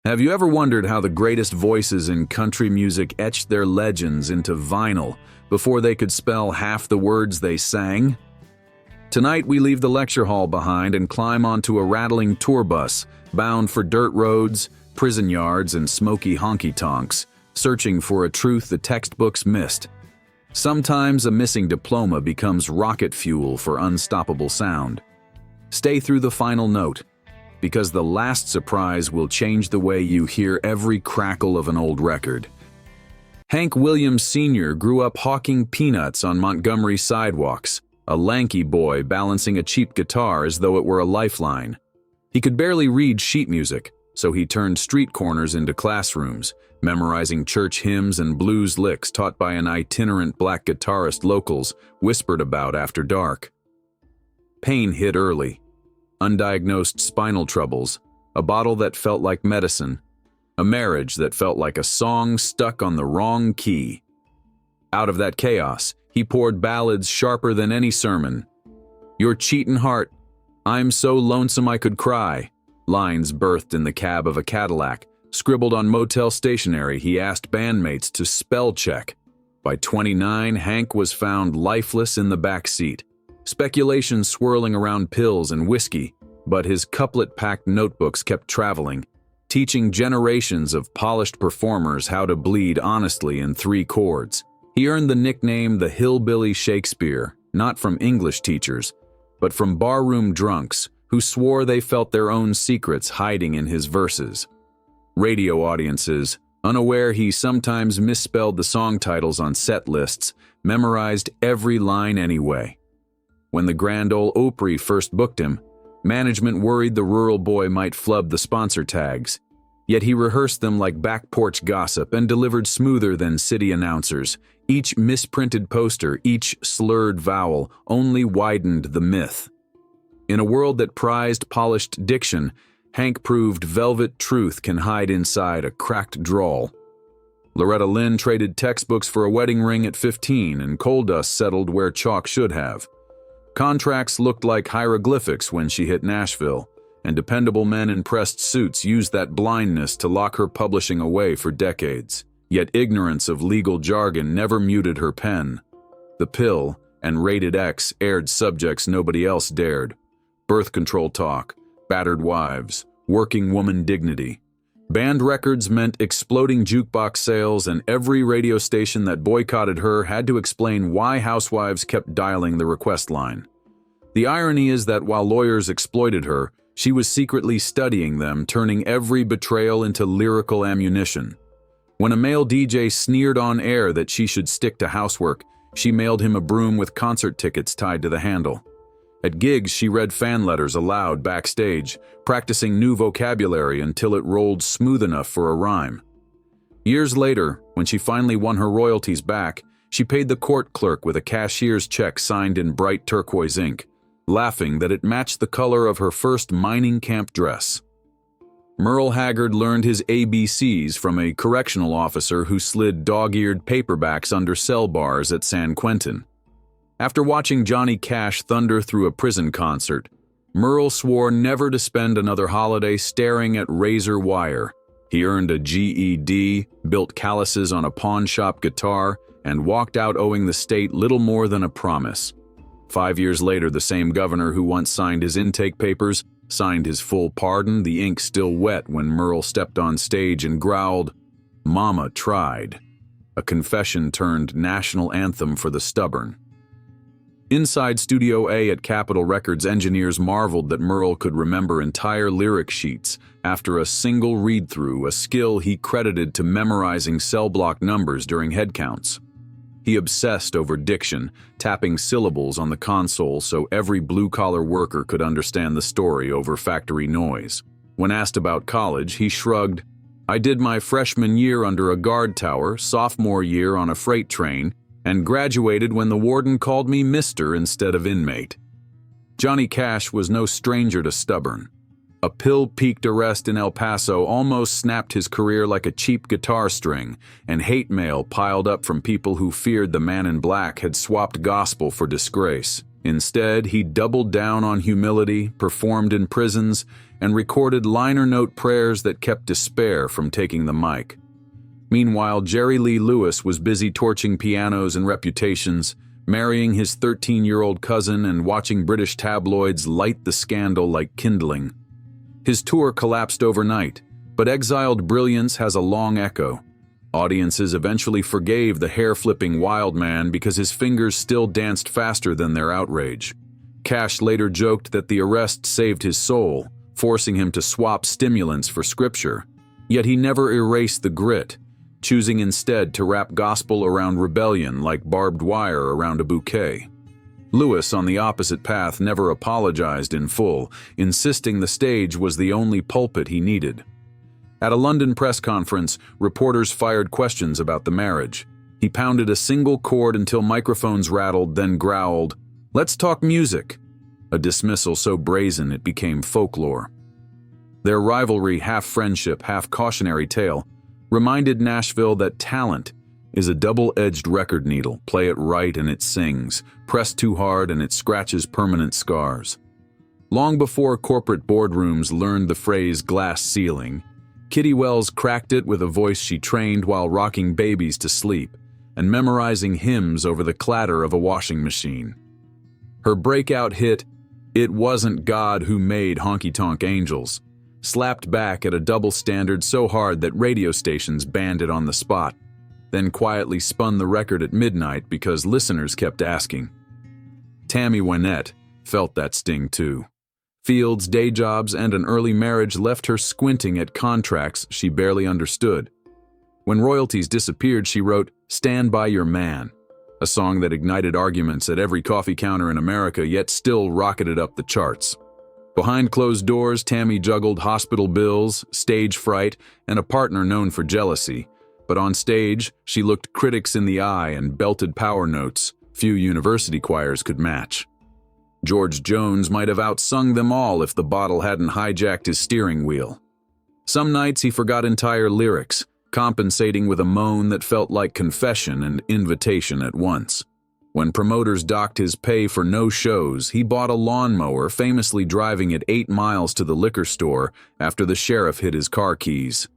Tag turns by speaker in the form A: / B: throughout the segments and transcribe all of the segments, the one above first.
A: Have you ever wondered how the greatest voices in country music etched their legends into vinyl before they could spell half the words they sang? Tonight we leave the lecture hall behind and climb onto a rattling tour bus bound for dirt roads, prison yards, and smoky honky-tonks, searching for a truth the textbooks missed. Sometimes a missing diploma becomes rocket fuel for unstoppable sound. Stay through the final note, because the last surprise will change the way you hear every crackle of an old record. Hank Williams Sr. grew up hawking peanuts on Montgomery sidewalks, a lanky boy balancing a cheap guitar as though it were a lifeline. He could barely read sheet music, so he turned street corners into classrooms, memorizing church hymns and blues licks taught by an itinerant black guitarist locals whispered about after dark. Pain hit early. Undiagnosed spinal troubles, a bottle that felt like medicine, a marriage that felt like a song stuck on the wrong key. Out of that chaos, he poured ballads sharper than any sermon. "Your cheatin' heart, I'm so lonesome I could cry," lines birthed in the cab of a Cadillac. Scribbled on motel stationery, he asked bandmates to spell check. By 29, Hank was found lifeless in the back seat. Speculation swirling around pills and whiskey, but his couplet-packed notebooks kept traveling, teaching generations of polished performers how to bleed honestly in 3 chords. He earned the nickname the hillbilly Shakespeare, not from English teachers, but from barroom drunks who swore they felt their own secrets hiding in his verses. Radio audiences, unaware he sometimes misspelled the song titles on set lists, memorized every line anyway. When the Grand Ole Opry first booked him, management worried the rural boy might flub the sponsor tags. Yet he rehearsed them like back porch gossip and delivered smoother than city announcers. Each misprinted poster, each slurred vowel, only widened the myth. In a world that prized polished diction, Hank proved velvet truth can hide inside a cracked drawl. Loretta Lynn traded textbooks for a wedding ring at 15, and coal dust settled where chalk should have. Contracts looked like hieroglyphics when she hit Nashville, and dependable men in pressed suits used that blindness to lock her publishing away for decades. Yet ignorance of legal jargon never muted her pen. The Pill and Rated X aired subjects nobody else dared. Birth control talk, battered wives, working woman dignity. Banned records meant exploding jukebox sales, and every radio station that boycotted her had to explain why housewives kept dialing the request line. The irony is that while lawyers exploited her, she was secretly studying them, turning every betrayal into lyrical ammunition. When a male DJ sneered on air that she should stick to housework, she mailed him a broom with concert tickets tied to the handle. At gigs, she read fan letters aloud backstage, practicing new vocabulary until it rolled smooth enough for a rhyme. Years later, when she finally won her royalties back, she paid the court clerk with a cashier's check signed in bright turquoise ink, laughing that it matched the color of her first mining camp dress. Merle Haggard learned his ABCs from a correctional officer who slid dog-eared paperbacks under cell bars at San Quentin. After watching Johnny Cash thunder through a prison concert, Merle swore never to spend another holiday staring at razor wire. He earned a GED, built calluses on a pawn shop guitar, and walked out owing the state little more than a promise. 5 years later, the same governor who once signed his intake papers signed his full pardon, the ink still wet when Merle stepped on stage and growled, "Mama tried," a confession turned national anthem for the stubborn. Inside Studio A at Capitol Records, engineers marveled that Merle could remember entire lyric sheets after a single read-through, a skill he credited to memorizing cell block numbers during head counts. He obsessed over diction, tapping syllables on the console so every blue-collar worker could understand the story over factory noise. When asked about college, he shrugged, "I did my freshman year under a guard tower, sophomore year on a freight train, and graduated when the warden called me Mr. instead of inmate." Johnny Cash was no stranger to stubborn. A pill-peaked arrest in El Paso almost snapped his career like a cheap guitar string, and hate mail piled up from people who feared the man in black had swapped gospel for disgrace. Instead, he doubled down on humility, performed in prisons, and recorded liner note prayers that kept despair from taking the mic. Meanwhile, Jerry Lee Lewis was busy torching pianos and reputations, marrying his 13-year-old cousin and watching British tabloids light the scandal like kindling. His tour collapsed overnight, but exiled brilliance has a long echo. Audiences eventually forgave the hair-flipping wild man because his fingers still danced faster than their outrage. Cash later joked that the arrest saved his soul, forcing him to swap stimulants for scripture. Yet he never erased the grit, choosing instead to wrap gospel around rebellion like barbed wire around a bouquet. Lewis, on the opposite path, never apologized in full, insisting the stage was the only pulpit he needed. At a London press conference, reporters fired questions about the marriage. He pounded a single chord until microphones rattled, then growled, "Let's talk music," a dismissal so brazen it became folklore. Their rivalry, half friendship, half cautionary tale, reminded Nashville that talent is a double-edged record needle. Play it right and it sings. Press too hard and it scratches permanent scars. Long before corporate boardrooms learned the phrase glass ceiling, Kitty Wells cracked it with a voice she trained while rocking babies to sleep and memorizing hymns over the clatter of a washing machine. Her breakout hit, "It Wasn't God Who Made Honky-Tonk Angels," slapped back at a double standard so hard that radio stations banned it on the spot, then quietly spun the record at midnight because listeners kept asking. Tammy Wynette felt that sting too. Fields, day jobs, and an early marriage left her squinting at contracts she barely understood. When royalties disappeared, she wrote "Stand By Your Man," a song that ignited arguments at every coffee counter in America, yet still rocketed up the charts. Behind closed doors, Tammy juggled hospital bills, stage fright, and a partner known for jealousy. But on stage, she looked critics in the eye and belted power notes few university choirs could match. George Jones might have outsung them all if the bottle hadn't hijacked his steering wheel. Some nights he forgot entire lyrics, compensating with a moan that felt like confession and invitation at once. When promoters docked his pay for no shows, he bought a lawnmower, famously driving it 8 miles to the liquor store after the sheriff hid his car keys.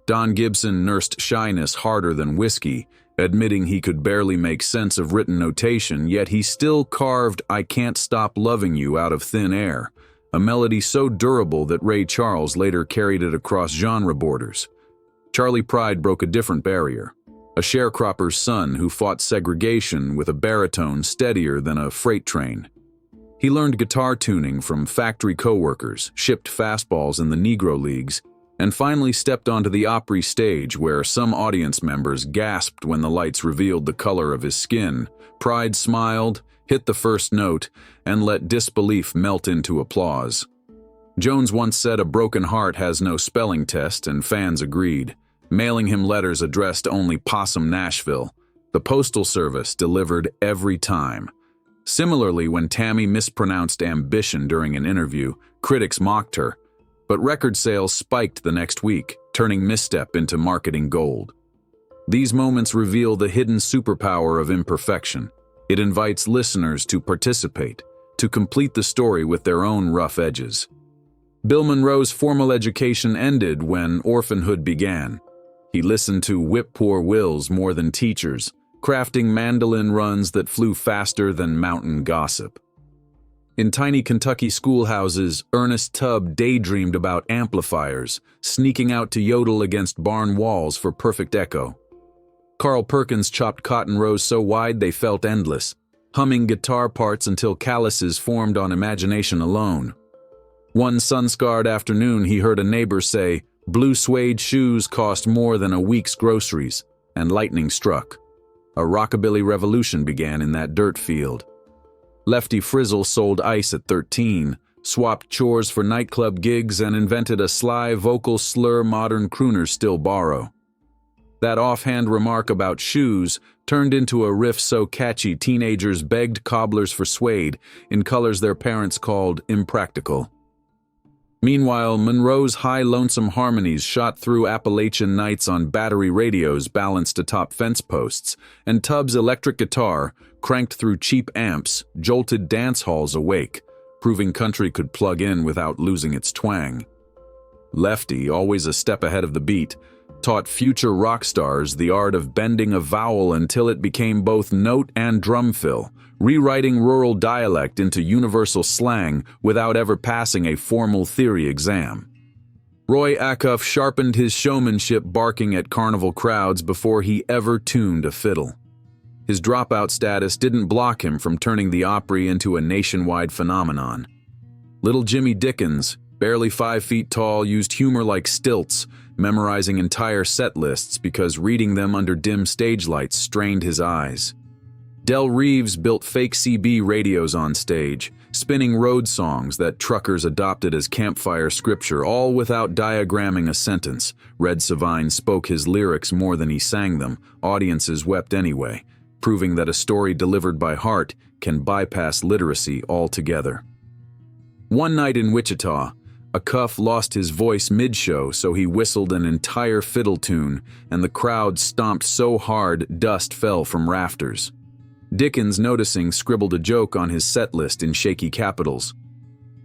A: Don Gibson nursed shyness harder than whiskey, admitting he could barely make sense of written notation, yet he still carved "I Can't Stop Loving You" out of thin air, a melody so durable that Ray Charles later carried it across genre borders. Charlie Pride broke a different barrier, a sharecropper's son who fought segregation with a baritone steadier than a freight train. He learned guitar tuning from factory co-workers, shipped fastballs in the Negro Leagues, and finally stepped onto the Opry stage where some audience members gasped when the lights revealed the color of his skin. Pride smiled, hit the first note, and let disbelief melt into applause. Jones once said a broken heart has no spelling test, and fans agreed, mailing him letters addressed only Possum Nashville. The Postal Service delivered every time. Similarly, when Tammy mispronounced ambition during an interview, critics mocked her, but record sales spiked the next week, turning misstep into marketing gold. These moments reveal the hidden superpower of imperfection. It invites listeners to participate, to complete the story with their own rough edges. Bill Monroe's formal education ended when orphanhood began. He listened to whip poor wills more than teachers, crafting mandolin runs that flew faster than mountain gossip. In tiny Kentucky schoolhouses, Ernest Tubb daydreamed about amplifiers, sneaking out to yodel against barn walls for perfect echo. Carl Perkins chopped cotton rows so wide they felt endless, humming guitar parts until calluses formed on imagination alone. One sun-scarred afternoon, he heard a neighbor say, "Blue suede shoes cost more than a week's groceries," and lightning struck. A rockabilly revolution began in that dirt field. Lefty Frizzle sold ice at 13, swapped chores for nightclub gigs, and invented a sly vocal slur modern crooners still borrow. That offhand remark about shoes turned into a riff so catchy teenagers begged cobblers for suede in colors their parents called impractical. Meanwhile, Monroe's high lonesome harmonies shot through Appalachian nights on battery radios balanced atop fence posts, and Tubbs' electric guitar, cranked through cheap amps, jolted dance halls awake, proving country could plug in without losing its twang. Lefty, always a step ahead of the beat, taught future rock stars the art of bending a vowel until it became both note and drum fill, rewriting rural dialect into universal slang without ever passing a formal theory exam. Roy Acuff sharpened his showmanship barking at carnival crowds before he ever tuned a fiddle. His dropout status didn't block him from turning the Opry into a nationwide phenomenon. Little Jimmy Dickens, barely 5 feet tall, used humor like stilts, memorizing entire set lists because reading them under dim stage lights strained his eyes. Del Reeves built fake CB radios on stage, spinning road songs that truckers adopted as campfire scripture, all without diagramming a sentence. Red Savine spoke his lyrics more than he sang them. Audiences wept anyway, proving that a story delivered by heart can bypass literacy altogether. One night in Wichita, Acuff lost his voice mid-show, so he whistled an entire fiddle tune, and the crowd stomped so hard dust fell from rafters. Dickens, noticing, scribbled a joke on his set list in shaky capitals.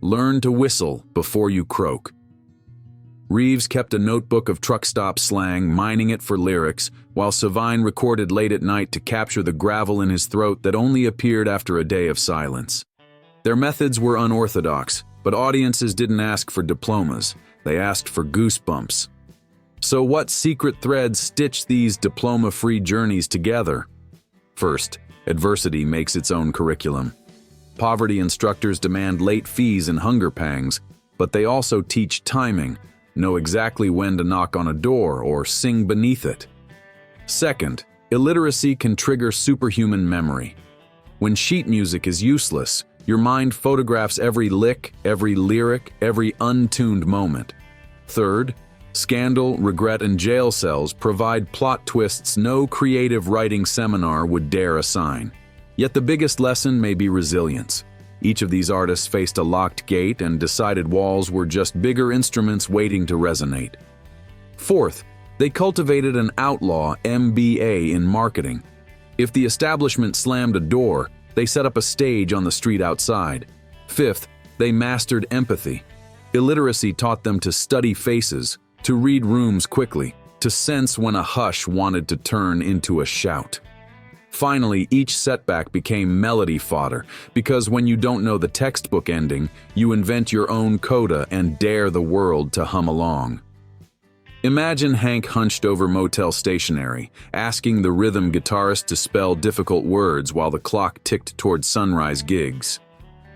A: "Learn to whistle before you croak." Reeves kept a notebook of truck stop slang, mining it for lyrics, while Savine recorded late at night to capture the gravel in his throat that only appeared after a day of silence. Their methods were unorthodox, but audiences didn't ask for diplomas, they asked for goosebumps. So what secret threads stitched these diploma-free journeys together? First, adversity makes its own curriculum. Poverty instructors demand late fees and hunger pangs, but they also teach timing, know exactly when to knock on a door or sing beneath it. Second, illiteracy can trigger superhuman memory. When sheet music is useless, your mind photographs every lick, every lyric, every untuned moment. Third, scandal, regret, and jail cells provide plot twists no creative writing seminar would dare assign. Yet the biggest lesson may be resilience. Each of these artists faced a locked gate and decided walls were just bigger instruments waiting to resonate. Fourth, they cultivated an outlaw MBA in marketing. If the establishment slammed a door, they set up a stage on the street outside. Fifth, they mastered empathy. Illiteracy taught them to study faces, to read rooms quickly, to sense when a hush wanted to turn into a shout. Finally, each setback became melody fodder, because when you don't know the textbook ending, you invent your own coda and dare the world to hum along. Imagine Hank hunched over motel stationery, asking the rhythm guitarist to spell difficult words while the clock ticked toward sunrise gigs.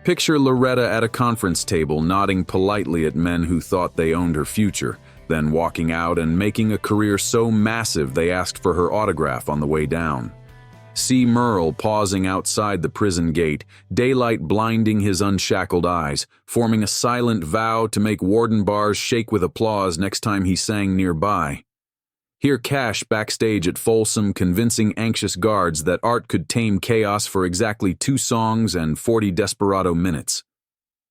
A: Picture Loretta at a conference table nodding politely at men who thought they owned her future, then walking out and making a career so massive they asked for her autograph on the way down. See Merle pausing outside the prison gate, daylight blinding his unshackled eyes, forming a silent vow to make warden bars shake with applause next time he sang nearby. Hear Cash backstage at Folsom convincing anxious guards that art could tame chaos for exactly 2 songs and 40 desperado minutes.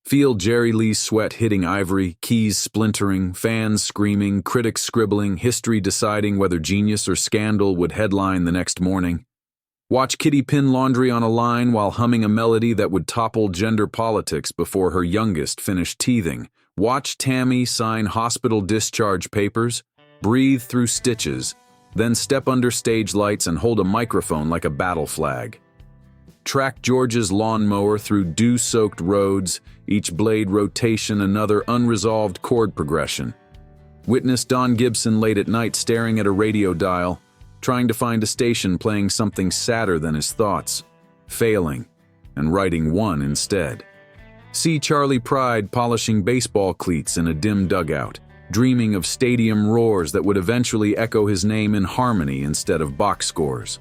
A: Feel Jerry Lee's sweat hitting ivory, keys splintering, fans screaming, critics scribbling, history deciding whether genius or scandal would headline the next morning. Watch Kitty pin laundry on a line while humming a melody that would topple gender politics before her youngest finished teething. Watch Tammy sign hospital discharge papers, breathe through stitches, then step under stage lights and hold a microphone like a battle flag. Track George's lawnmower through dew-soaked roads, each blade rotation another unresolved chord progression. Witness Don Gibson late at night staring at a radio dial, trying to find a station playing something sadder than his thoughts, failing, and writing one instead. See Charlie Pride polishing baseball cleats in a dim dugout, dreaming of stadium roars that would eventually echo his name in harmony instead of box scores.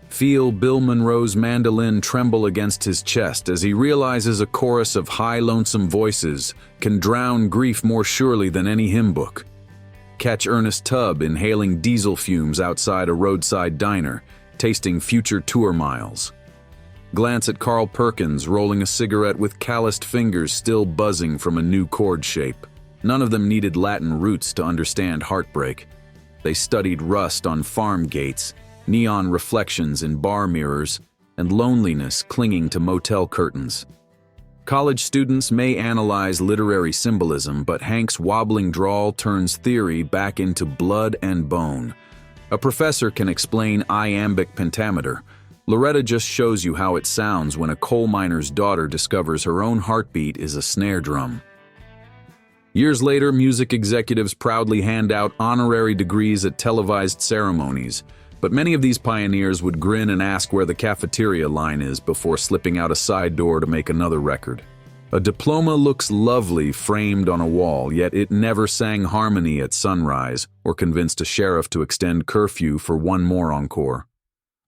A: Feel Bill Monroe's mandolin tremble against his chest as he realizes a chorus of high, lonesome voices can drown grief more surely than any hymn book. Catch Ernest Tubb inhaling diesel fumes outside a roadside diner, tasting future tour miles. Glance at Carl Perkins rolling a cigarette with calloused fingers still buzzing from a new chord shape. None of them needed Latin roots to understand heartbreak. They studied rust on farm gates, neon reflections in bar mirrors, and loneliness clinging to motel curtains. College students may analyze literary symbolism, but Hank's wobbling drawl turns theory back into blood and bone. A professor can explain iambic pentameter. Loretta just shows you how it sounds when a coal miner's daughter discovers her own heartbeat is a snare drum. Years later, music executives proudly hand out honorary degrees at televised ceremonies, but many of these pioneers would grin and ask where the cafeteria line is before slipping out a side door to make another record. A diploma looks lovely framed on a wall, yet it never sang harmony at sunrise or convinced a sheriff to extend curfew for one more encore.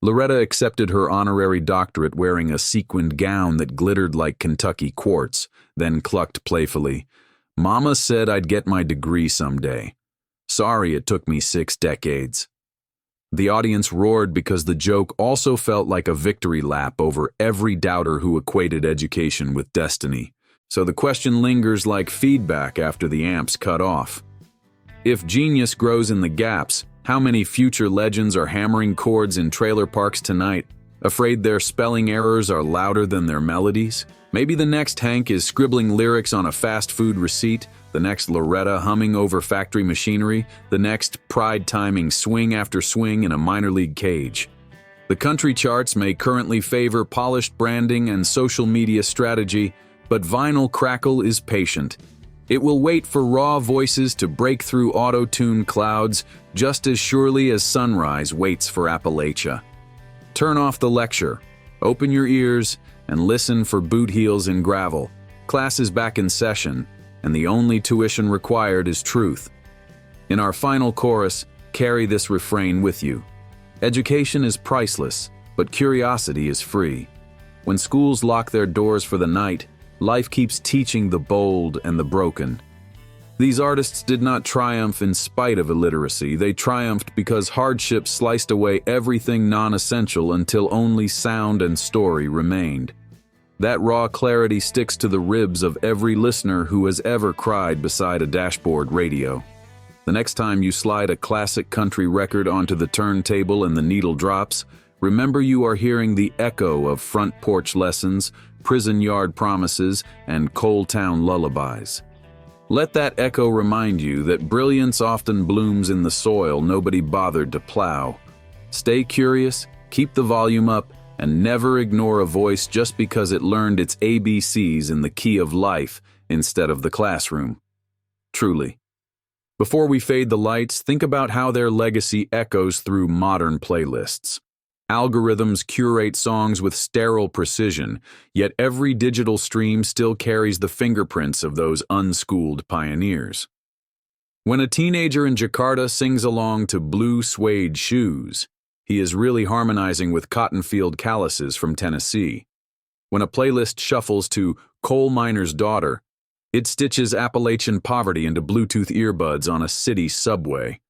A: Loretta accepted her honorary doctorate wearing a sequined gown that glittered like Kentucky quartz, then clucked playfully, "Mama said I'd get my degree someday. Sorry it took me 6 decades." The audience roared because the joke also felt like a victory lap over every doubter who equated education with destiny. So the question lingers like feedback after the amps cut off. If genius grows in the gaps, how many future legends are hammering chords in trailer parks tonight, afraid their spelling errors are louder than their melodies? Maybe the next Hank is scribbling lyrics on a fast food receipt, the next Loretta humming over factory machinery, the next Pride timing swing after swing in a minor league cage. The country charts may currently favor polished branding and social media strategy, but vinyl crackle is patient. It will wait for raw voices to break through auto-tune clouds just as surely as sunrise waits for Appalachia. Turn off the lecture, open your ears, and listen for boot heels in gravel. Class is back in session, and the only tuition required is truth. In our final chorus, carry this refrain with you. Education is priceless, but curiosity is free. When schools lock their doors for the night, life keeps teaching the bold and the broken. These artists did not triumph in spite of illiteracy. They triumphed because hardship sliced away everything non-essential until only sound and story remained. That raw clarity sticks to the ribs of every listener who has ever cried beside a dashboard radio. The next time you slide a classic country record onto the turntable and the needle drops, remember you are hearing the echo of front porch lessons, prison yard promises, and coal town lullabies. Let that echo remind you that brilliance often blooms in the soil nobody bothered to plow. Stay curious, keep the volume up, and never ignore a voice just because it learned its ABCs in the key of life instead of the classroom. Truly. Before we fade the lights, think about how their legacy echoes through modern playlists. Algorithms curate songs with sterile precision, yet every digital stream still carries the fingerprints of those unschooled pioneers. When a teenager in Jakarta sings along to Blue Suede Shoes, he is really harmonizing with Cotton Field Calluses from Tennessee. When a playlist shuffles to Coal Miner's Daughter, it stitches Appalachian poverty into Bluetooth earbuds on a city subway.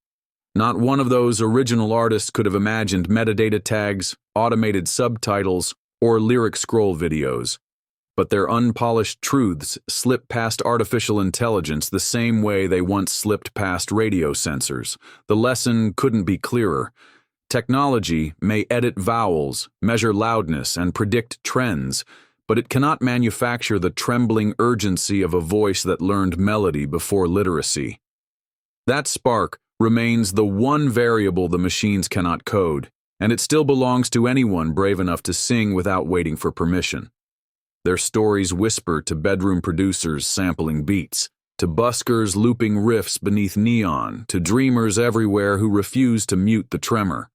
A: Not one of those original artists could have imagined metadata tags, automated subtitles, or lyric scroll videos. But their unpolished truths slip past artificial intelligence the same way they once slipped past radio sensors. The lesson couldn't be clearer. Technology may edit vowels, measure loudness, and predict trends, but it cannot manufacture the trembling urgency of a voice that learned melody before literacy. That spark remains the one variable the machines cannot code, and it still belongs to anyone brave enough to sing without waiting for permission. Their stories whisper to bedroom producers sampling beats, to buskers looping riffs beneath neon, to dreamers everywhere who refuse to mute the tremor.